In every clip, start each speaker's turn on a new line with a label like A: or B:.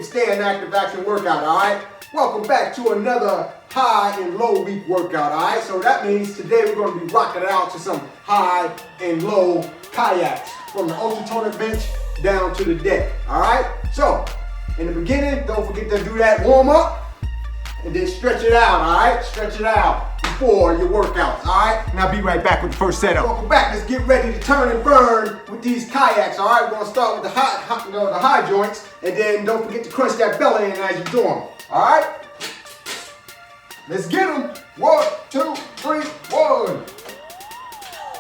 A: from Staying Active Action Workout, all right? Welcome back to another high and low week workout, all right? So that means today we're going to be rocking it out to some high and low kayaks from the ultra toner bench down to the deck, all right? So in the beginning, don't forget to do that warm up and then stretch it out, all right? Stretch it out before your workouts, all right? And I'll be right back with the first setup. Welcome back. Let's get ready to turn and burn with these kayaks, all right? We're going to start with the high joints, and then don't forget to crunch that belly in as you do them, all right? Let's get them. 1, 2, 3, 1,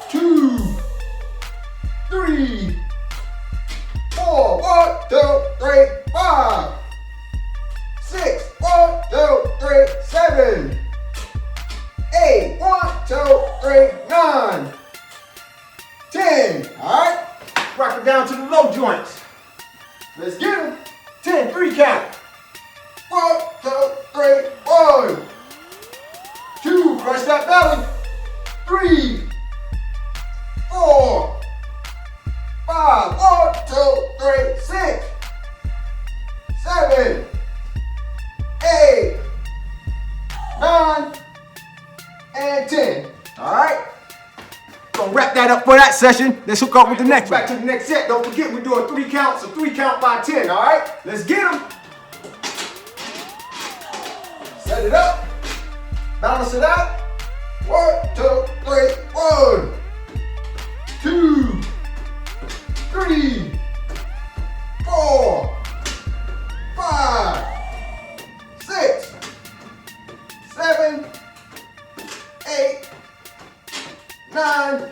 A: 2, 3, 4, 1, 2, 3, 5, 6, 1, 2, 3, 7, 8, 1, 2, 3, 9, 10. All right, rock it down to the low joints. Let's get them. 10, 3 count. 1, 2, 3, 1, 2, crush that belly. 3, 4, 5, 1, 2, 3, 6, 7, 8, 9, and 10. All right? Gonna wrap that up for that session. Let's hook up with the next one. Back to the next set. Don't forget we're doing 3 counts, so 3 count by 10. All right? Let's get them. Set it up. Balance it out. 1, 2, 3, 1, 2, 3, 4, 5, 6, 7, 8, 9,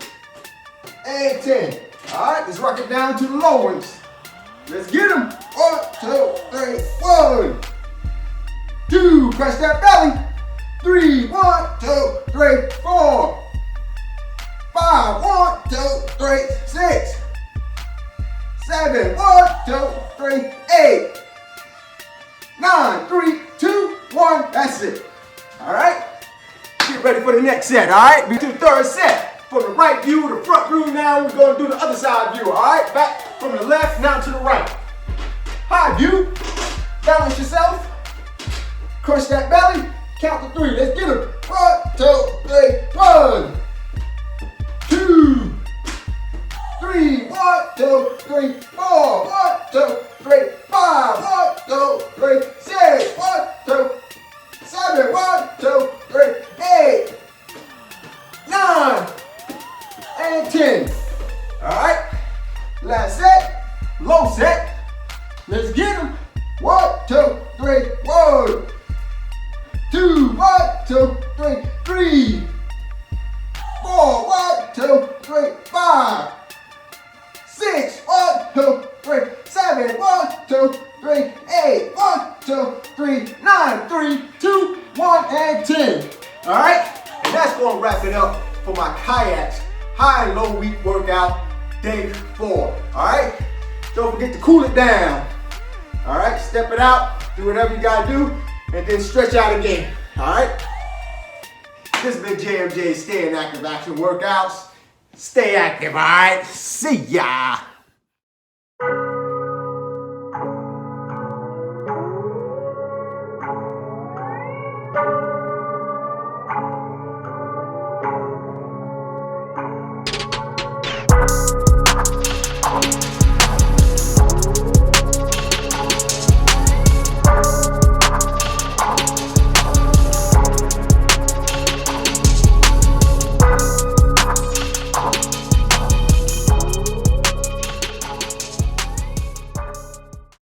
A: and 10. All right, let's rock it down to the low ones. Let's get them. 1, 2, 3, 1, 2, crush that belly. 3, 1, 2, 3, 4, 5, 1, 2, 3, 6, 7, 1, 2, 3, 8, 9, 3, 2, 1. That's it. All right. Get ready for the next set, all right? We do the third set. From the right view, the front view, now we're going to do the other side view, all right? Back from the left, now to the right. High view, balance yourself, crush that belly, count to 3. Let's get them. 1, 2, 3, 1, 2, 3, 1, 2, 3, 4, 1, 2, 3, 5, 1, 2, 3, 6, 1, 2, 7, 1, 2, 3, 8, 9, and 10. All right, last set, low set. Let's get them. 1, 2, 3, 1, 2, 1, 2, 3, 3, 4, 1, 2, 3, 5, 6, 1, 2, 3, 7, 1, 2, 3, 8, 1, 2, 3, 9, 3, 2, 1, and 10. All right, and that's going to wrap it up for my kayaks high and low week workout day 4. All right, don't forget to cool it down. All right, step it out, do whatever you got to do, and then stretch out again. All right, this has been JMJ Staying Active Action Workouts. Stay active, all right? See ya.